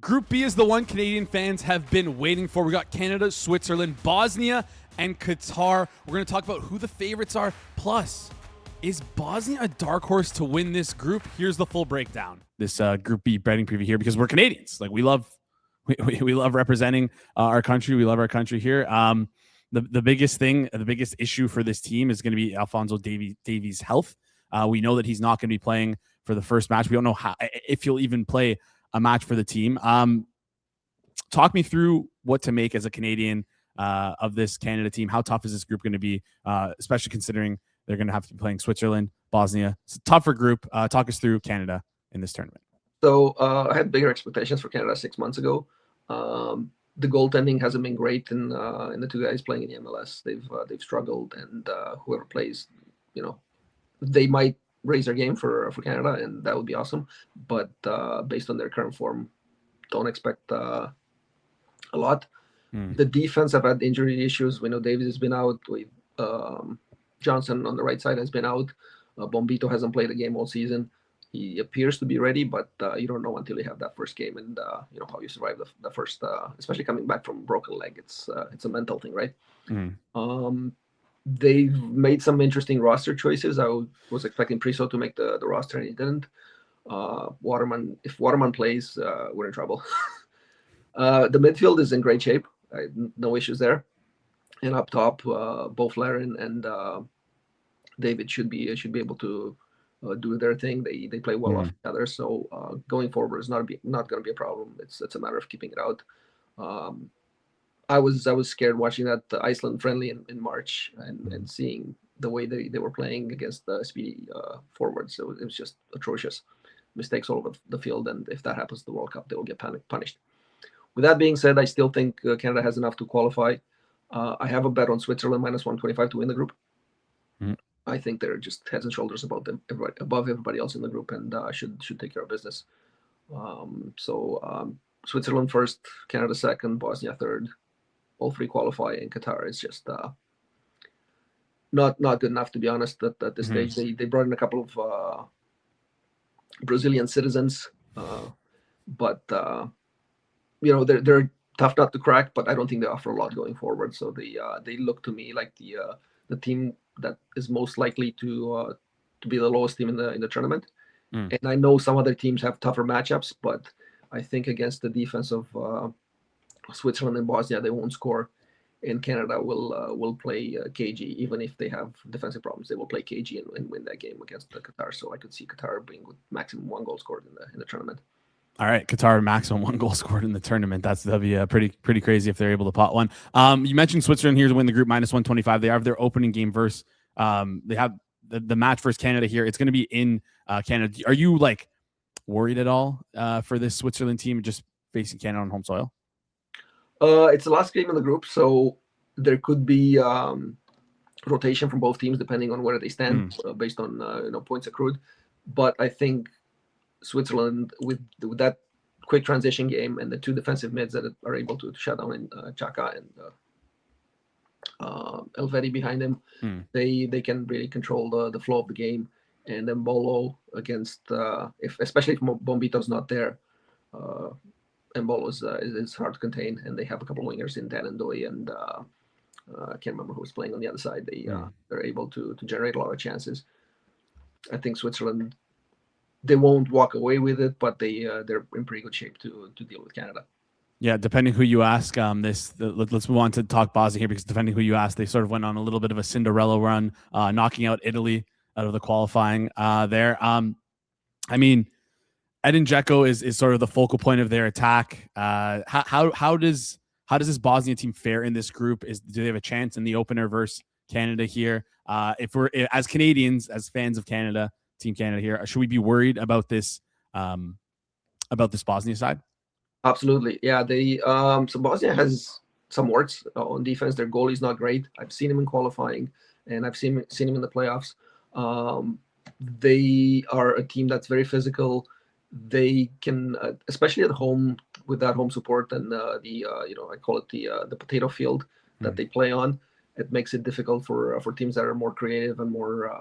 Group B is the one Canadian fans have been waiting for. We got Canada, Switzerland, Bosnia, and Qatar. We're going to talk about who the favorites are. Plus, is Bosnia a dark horse to win this group? Here's the full breakdown. This Group B betting preview here because we're Canadians. Like we love representing our country. We love our country here. The biggest thing, the biggest issue for this team is going to be Alphonso Davies' health. We know that he's not going to be playing for the first match. We don't know if he'll even play a match for the team. Talk me through what to make as a Canadian of this Canada team. How tough is this group going to be, especially considering they're going to have to be playing Switzerland, Bosnia. It's a tougher group. Talk us through Canada in this tournament. So I had bigger expectations for Canada 6 months ago. The goaltending hasn't been great in the two guys playing in the MLS. They've struggled, and whoever plays, they might raise their game for Canada, and that would be awesome. But based on their current form, don't expect a lot. The defense have had injury issues. We know Davies has been out. Johnson on the right side has been out. Bombito hasn't played a game all season. He appears to be ready, but you don't know until you have that first game and how you survive the first, especially coming back from a broken leg. It's a mental thing, right? They've made some interesting roster choices. I was expecting Priso to make the roster, and he didn't. If Waterman plays, we're in trouble. The midfield is in great shape. No issues there. And up top, both Larin and David should be able to do their thing. They play well off each other. So going forward is not going to be a problem. It's a matter of keeping it out. I was scared watching that Iceland friendly in March and seeing the way they were playing against the speedy forwards. So it was just atrocious. Mistakes all over the field, and if that happens in the World Cup, they will get punished. With that being said, I still think Canada has enough to qualify. I have a bet on Switzerland -125 to win the group. I think they're just heads and shoulders above everybody else in the group, and should take care of business. Switzerland first, Canada second, Bosnia third. All three qualify, and Qatar is just not good enough, to be honest. At this stage, they brought in a couple of Brazilian citizens, but they're tough nut to crack. But I don't think they offer a lot going forward. So they look to me like the team that is most likely to be the lowest team in the tournament. And I know some other teams have tougher matchups, but I think against the defense of Switzerland and Bosnia, they won't score. And Canada will play cagey, even if they have defensive problems. They will play cagey and win that game against Qatar. So I could see Qatar being with maximum 1 goal scored in the tournament. All right, Qatar maximum 1 goal scored in the tournament. That'd be pretty crazy if they're able to pot one. You mentioned Switzerland here to win the group -125. They have their opening game versus. They have the match versus Canada here. It's going to be in Canada. Are you worried at all for this Switzerland team just facing Canada on home soil? It's the last game in the group, so there could be rotation from both teams depending on where they stand based on points accrued. But I think Switzerland with that quick transition game and the two defensive mids that are able to shut down in Chaka and Elvedi behind him, they can really control the flow of the game. And then Bolo against especially if Bombito's not there. Embolo is hard to contain, and they have a couple of wingers in Dan and Doi, and I can't remember who was playing on the other side. They're able to generate a lot of chances. I think Switzerland, they won't walk away with it, but they're in pretty good shape to deal with Canada. Yeah, depending who you ask, let's move on to talk Bosnia here, because depending who you ask, they sort of went on a little bit of a Cinderella run, knocking out Italy out of the qualifying there. I mean, Edin Dzeko is sort of the focal point of their attack. How does this Bosnia team fare in this group? Do they have a chance in the opener versus Canada here? If we're as Canadians, as fans of Canada, Team Canada here, should we be worried about this Bosnia side? Absolutely, yeah. So Bosnia has some warts on defense. Their goalie's not great. I've seen him in qualifying, and I've seen him in the playoffs. They are a team that's very physical. They can, especially at home with that home support and I call it the potato field that they play on. It makes it difficult for teams that are more creative and more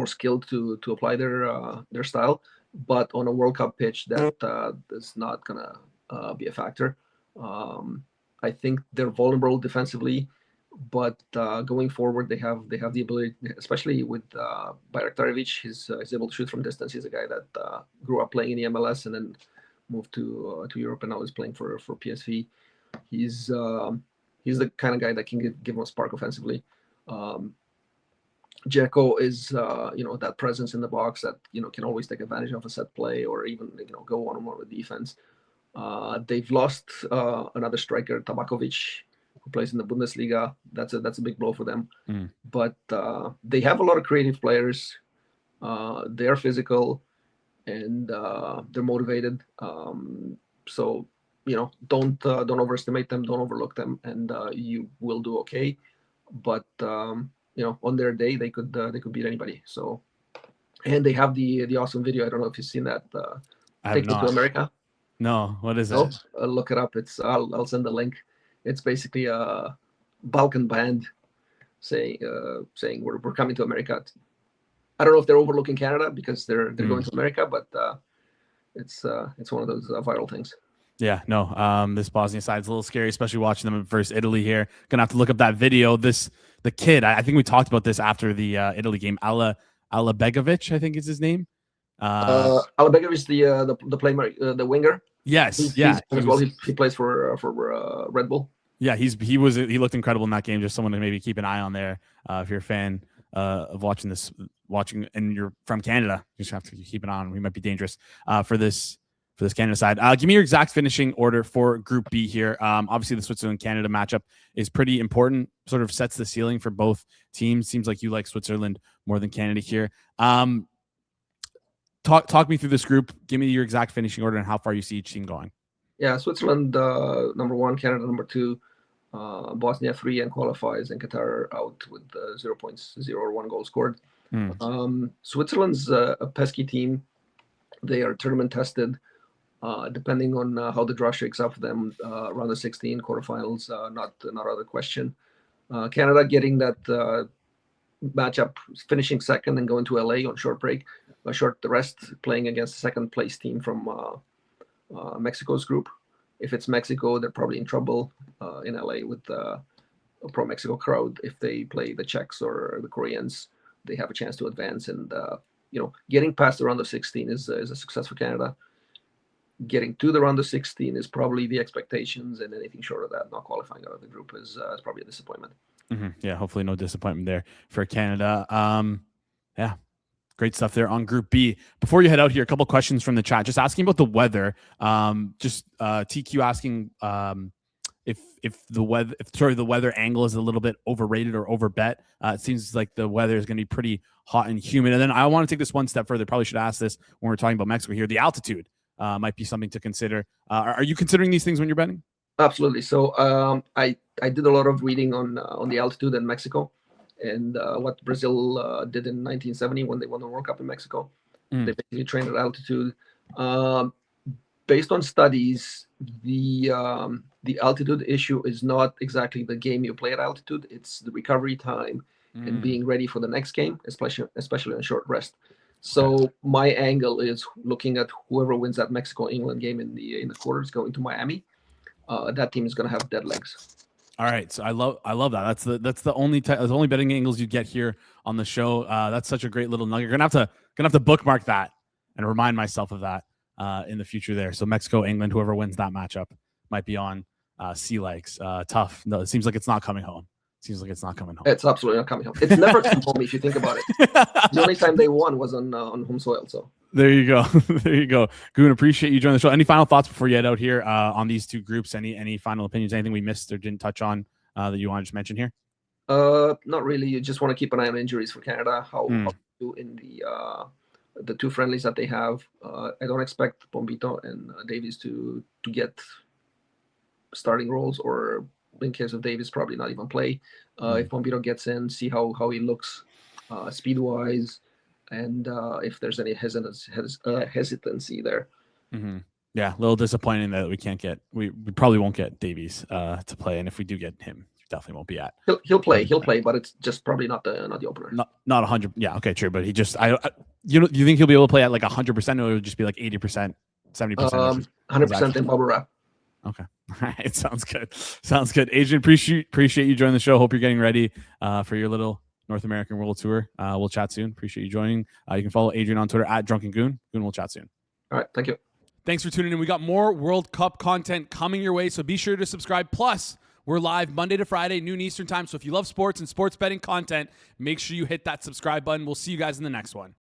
skilled to apply their style. But on a World Cup pitch, that is not gonna be a factor. I think they're vulnerable defensively, but going forward, they have the ability, especially with Bayraktarevic. He's able to shoot from distance. He's a guy that grew up playing in the MLS and then moved to Europe, and now is playing for PSV. He's the kind of guy that can give him a spark offensively. Dzeko is that presence in the box that can always take advantage of a set play or even go one-on-one with defense. They've lost another striker, Tabakovic, who plays in the Bundesliga. That's a big blow for them. But they have a lot of creative players. They are physical and they're motivated. So don't overestimate them, don't overlook them, and you will do okay. But on their day, they could beat anybody. So, and they have the awesome video. I don't know if you've seen that. Take Me to America. No, what is it? Look it up. I'll send the link. It's basically a Balkan band saying we're coming to America. I don't know if they're overlooking Canada because they're going to America, but it's one of those viral things. Yeah, no. This Bosnia side is a little scary, especially watching them versus Italy here. Gonna have to look up that video. The kid, I think we talked about this after the Italy game. Alabegovic, I think is his name. Alabegovic, the player, the winger. Yes, he plays for Red Bull. Yeah, he looked incredible in that game. Just someone to maybe keep an eye on there. If you're a fan of watching and you're from Canada, you just have to keep an eye on. We might be dangerous for this Canada side. Give me your exact finishing order for Group B here. Obviously, the Switzerland-Canada matchup is pretty important. Sort of sets the ceiling for both teams. Seems like you like Switzerland more than Canada here. Talk me through this group. Give me your exact finishing order and how far you see each team going. Yeah, Switzerland number 1, Canada number 2, Bosnia 3 and qualifies, and Qatar out with 0 points, 0 or 1 goal scored. Switzerland's a pesky team. They are tournament tested. Depending on how the draw shakes up for them, around the 16 quarterfinals, not out of the question. Canada getting that matchup, finishing second and going to LA on short break, a short rest, playing against the second place team from Mexico's group. If it's Mexico, they're probably in trouble in LA with a pro-Mexico crowd. If they play the Czechs or the Koreans, they have a chance to advance. And getting past the round of 16 is a success for Canada. Getting to the round of 16 is probably the expectations, and anything short of that, not qualifying out of the group, is probably a disappointment. Yeah, hopefully no disappointment there for Canada. Yeah, great stuff there on Group B. Before you head out here, a couple questions from the chat, just asking about the weather. TQ asking if the weather angle is a little bit overrated or overbet. It seems like the weather is going to be pretty hot and humid. And then I want to take this one step further. Probably should ask this when we're talking about Mexico here. The altitude might be something to consider. Are you considering these things when you're betting? Absolutely. So I did a lot of reading on the altitude in Mexico and what Brazil did in 1970 when they won the World Cup in Mexico. They basically trained at altitude. Based on studies, the altitude issue is not exactly the game you play at altitude. It's the recovery time and being ready for the next game, especially on short rest. So my angle is looking at whoever wins that Mexico-England game in the quarters going to Miami. That team is going to have dead legs. All right, so I love that. That's the only betting angles you get here on the show. That's such a great little nugget. Gonna have to bookmark that and remind myself of that in the future there. So Mexico, England, whoever wins that matchup might be on sea legs. Tough. No, it seems like it's not coming home. It's absolutely not coming home. It's never come home if you think about it. The only time they won was on home soil. So there you go. There you go. Goon, appreciate you joining the show. Any final thoughts before you head out here on these two groups? Any final opinions? Anything we missed or didn't touch on that you want to just mention here? Not really. You just want to keep an eye on injuries for Canada. How do in the two friendlies that they have. I don't expect Bombito and Davies to get starting roles, or in case of Davies, probably not even play. If Bombito gets in, see how he looks speed-wise, and if there's any hesitancy there. Yeah, a little disappointing that we can't get. We probably won't get Davies to play, and if we do get him, he definitely won't be at. He'll play, but it's just probably not the opener. Not 100. Yeah, okay, true. But he just you think he'll be able to play at like 100%, or it'll just be like 80%, 70%? 100% in bubble wrap. Okay. All right. Sounds good. Sounds good. Adrian, appreciate you joining the show. Hope you're getting ready for your little North American World Tour. We'll chat soon. Appreciate you joining. You can follow Adrian on Twitter at Drunken Goon. Goon, we'll chat soon. All right. Thank you. Thanks for tuning in. We got more World Cup content coming your way, so be sure to subscribe. Plus, we're live Monday to Friday, noon Eastern time. So if you love sports and sports betting content, make sure you hit that subscribe button. We'll see you guys in the next one.